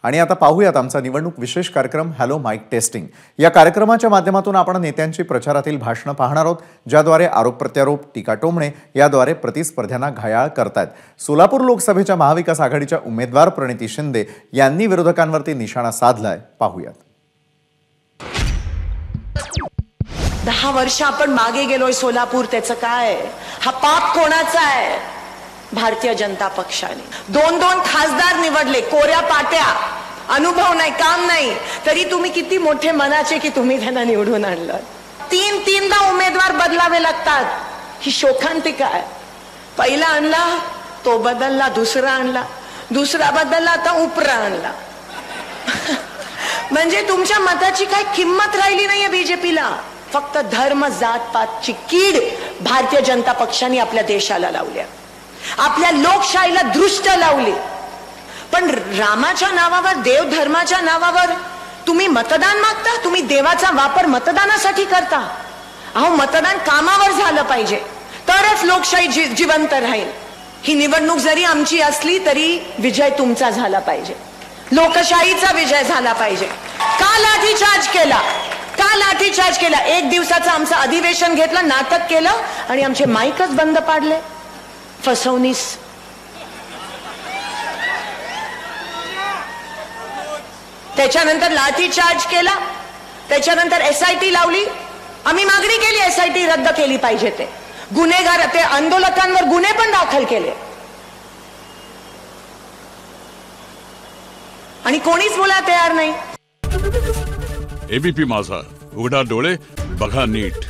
आणि आता पाहूयात आमचा निवडणूक विशेष कार्यक्रम हॅलो माईक टेस्टिंग। या कार्यक्रमाच्या माध्यमातून आपण नेत्यांची प्रचारातील भाषणे पाहणार आहोत, ज्याद्वारे आरोप प्रत्यारोप, टीका टोमणे याद्वारे प्रतिस्पर्ध्यांना घायाळ करतात। सोलापूर लोकसभेच्या महाविकास आघाडीच्या उमेदवार प्रणिती शिंदे यांनी विरोधकांवरती निशाणा साधलाय, पाहूयात। 10 वर्ष आपण मागे गेलोय सोलापूर, त्याचं काय? हा पाप कोणाचा आहे? भारतीय जनता पक्षाने 2-2 खासदार निवडले, कोऱ्या पाट्या, अनुभव नाही, काम नाही, तरी तुम्ही किती मोठे मनाचे की तुम्ही त्यांना निवडून आणलं। 3-3दा उमेदवार बदलावे लागतात, ही शोकांतिका आहे। पहिला आणला तो बदलला, दुसरा आणला, दुसरा बदलला, आता उपरा आणला। म्हणजे तुमच्या मताची काय किंमत राहिली नाहीये बीजेपीला। फक्त धर्म जात पातची कीड भारतीय जनता पक्षाने आपल्या देशाला लावली, आपल्या लोकशाहीला दृष्ट लावली। पण रामाच्या नावावर, देव धर्माच्या नावावर तुम्ही मतदान मागता, तुम्ही देवाचा वापर मतदानासाठी करता। अहो, मतदान कामावर झालं पाहिजे, तरच लोकशाही जिवंत राहील। ही निवडणूक जरी आमची असली तरी विजय तुमचा झाला पाहिजे, लोकशाहीचा विजय झाला पाहिजे। का लाठीचार्ज केला? का लाठीचार्ज केला? 1 दिवसाचं आमचं अधिवेशन घेतलं, नाटक केलं आणि आमचे माईकच बंद पाडले। फसवणीस। त्याच्यानंतर लाठीचार्ज केला, त्याच्यानंतर SIT लावली। आम्ही मागणी केली SIT रद्द केली पाहिजे, ते गुन्हेगार, ते आंदोलकांवर गुन्हे पण दाखल केले आणि कोणीच बोलायला तयार नाही। ABP माझा, उघडा डोळे बघा नीट।